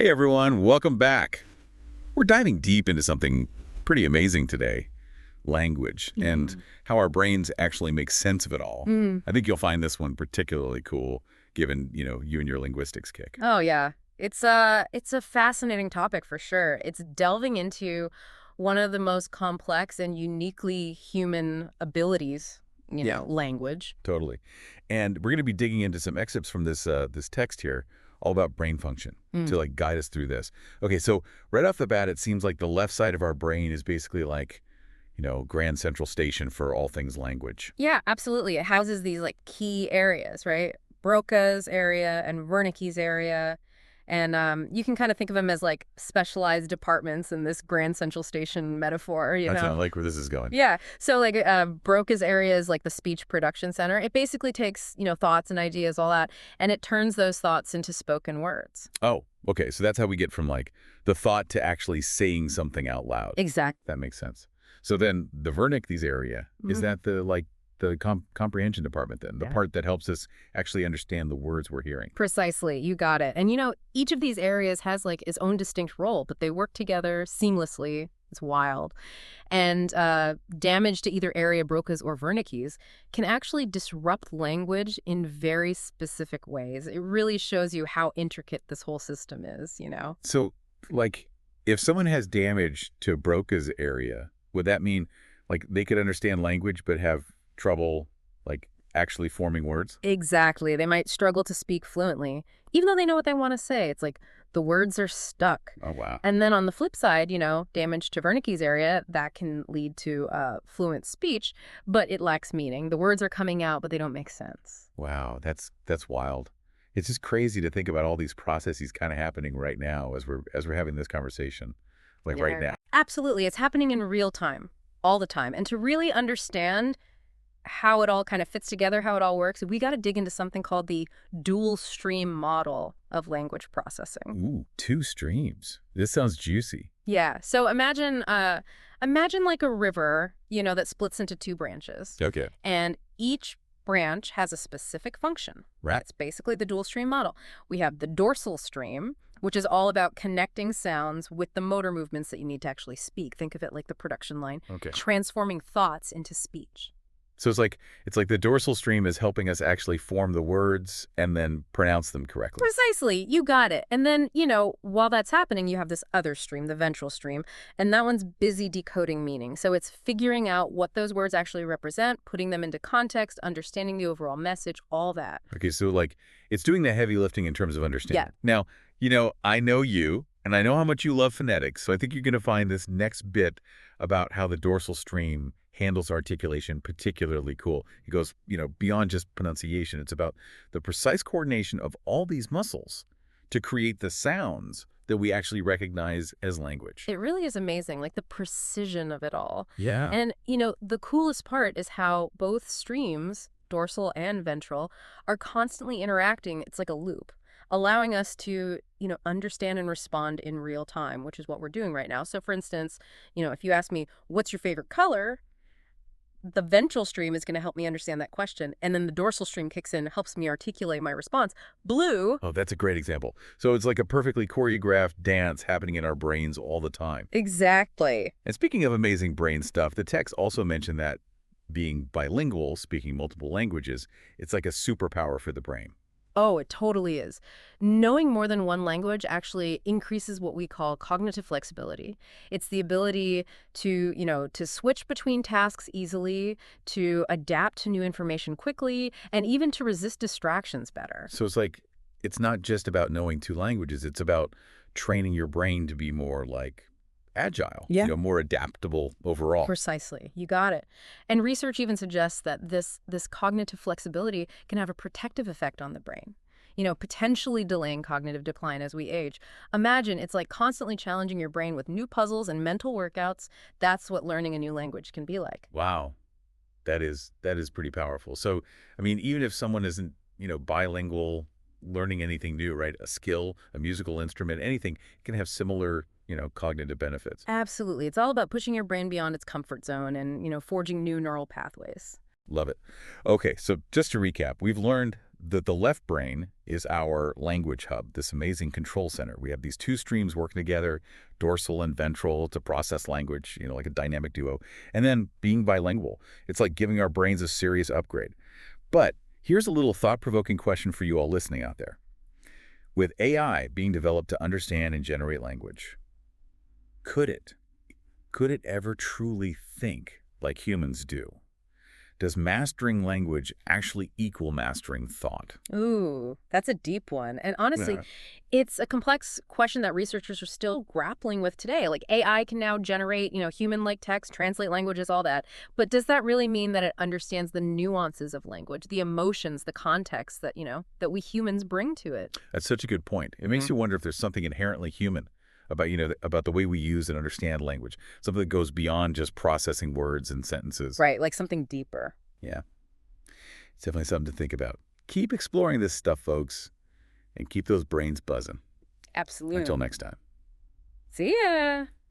Hey everyone, welcome back. We're diving deep into something pretty amazing today, language, and how our brains actually make sense of it all. Mm. I think you'll find this one particularly cool, given, you and your linguistics kick. Oh yeah. It's a fascinating topic for sure. It's delving into one of the most complex and uniquely human abilities, Yeah, language. totally. And we're going to be digging into some excerpts from this text here, all about brain function, Mm. to like guide us through this. Okay, so right off the bat, it seems like the left side of our brain is basically like, Grand Central Station for all things language. Yeah, absolutely. It houses these like key areas, right? Broca's area and Wernicke's area. And you can kind of think of them as like specialized departments in this Grand Central Station metaphor, That's not like where this is going. Yeah. So like Broca's area is like the speech production center. It basically takes, thoughts and ideas, all that, and it turns those thoughts into spoken words. Oh, okay. So that's how we get from like the thought to actually saying something out loud. Exactly. That makes sense. So then the Wernicke's area, is that the comprehension department then? The Yeah. part that helps us actually understand the words we're hearing? Precisely. You got it. And each of these areas has like its own distinct role, but they work together seamlessly. It's wild. And damage to either area Broca's or Wernicke's can actually disrupt language in very specific ways. It really shows you how intricate this whole system is. So like if someone has damage to Broca's area, would that mean like they could understand language but have trouble like actually forming words? Exactly. They might struggle to speak fluently, even though they know what they want to say. It's like the words are stuck. Oh, wow. And then on the flip side, damage to Wernicke's area, that can lead to fluent speech, but it lacks meaning. The words are coming out, but they don't make sense. Wow, that's wild. It's just crazy to think about all these processes kind of happening right now as we're having this conversation, like right now. Absolutely. It's happening in real time, all the time. And to really understand how it all kind of fits together, how it all works, we got to dig into something called the dual stream model of language processing. Ooh, two streams. This sounds juicy. Yeah. So imagine like a river, that splits into two branches. Okay. And each branch has a specific function. Right. That's basically the dual stream model. We have the dorsal stream, which is all about connecting sounds with the motor movements that you need to actually speak. Think of it like the production line, Okay. transforming thoughts into speech. So it's like the dorsal stream is helping us actually form the words and then pronounce them correctly. Precisely. You got it. And then, while that's happening, you have this other stream, the ventral stream, and that one's busy decoding meaning. So it's figuring out what those words actually represent, putting them into context, understanding the overall message, all that. Okay, so like it's doing the heavy lifting in terms of understanding. Yeah. Now, I know you and I know how much you love phonetics, so I think you're going to find this next bit about how the dorsal stream handles articulation particularly cool. It goes, beyond just pronunciation. It's about the precise coordination of all these muscles to create the sounds that we actually recognize as language. It really is amazing, like the precision of it all. Yeah. And, the coolest part is how both streams, dorsal and ventral, are constantly interacting. It's like a loop, allowing us to, understand and respond in real time, which is what we're doing right now. So, for instance, if you ask me, what's your favorite color? The ventral stream is going to help me understand that question. And then the dorsal stream kicks in, helps me articulate my response. Blue. Oh, that's a great example. So it's like a perfectly choreographed dance happening in our brains all the time. Exactly. And speaking of amazing brain stuff, the text also mentioned that being bilingual, speaking multiple languages, it's like a superpower for the brain. Oh, it totally is. Knowing more than one language actually increases what we call cognitive flexibility. It's the ability to switch between tasks easily, to adapt to new information quickly, and even to resist distractions better. So it's not just about knowing two languages, it's about training your brain to be more like agile, more adaptable overall. Precisely. You got it. And research even suggests that this cognitive flexibility can have a protective effect on the brain, potentially delaying cognitive decline as we age. Imagine it's like constantly challenging your brain with new puzzles and mental workouts. That's what learning a new language can be like. Wow. That is pretty powerful. So, I mean, even if someone isn't, bilingual, learning anything new, right? A skill, a musical instrument, anything can have similar cognitive benefits. Absolutely. It's all about pushing your brain beyond its comfort zone and, forging new neural pathways. Love it. Okay, so just to recap, we've learned the left brain is our language hub, this amazing control center. We have these two streams working together, dorsal and ventral, to process language, like a dynamic duo. And then being bilingual, it's like giving our brains a serious upgrade. But here's a little thought-provoking question for you all listening out there. With AI being developed to understand and generate language, could it ever truly think like humans do? Does mastering language actually equal mastering thought? Ooh, that's a deep one. And honestly, Yeah. it's a complex question that researchers are still grappling with today. Like AI can now generate, human-like text, translate languages, all that. But does that really mean that it understands the nuances of language, the emotions, the context that, that we humans bring to it? That's such a good point. It makes Mhm. you wonder if there's something inherently human about, about the way we use and understand language, something that goes beyond just processing words and sentences. Right, like something deeper. Yeah, it's definitely something to think about. Keep exploring this stuff, folks, and keep those brains buzzing. Until Absolutely. next time. See ya.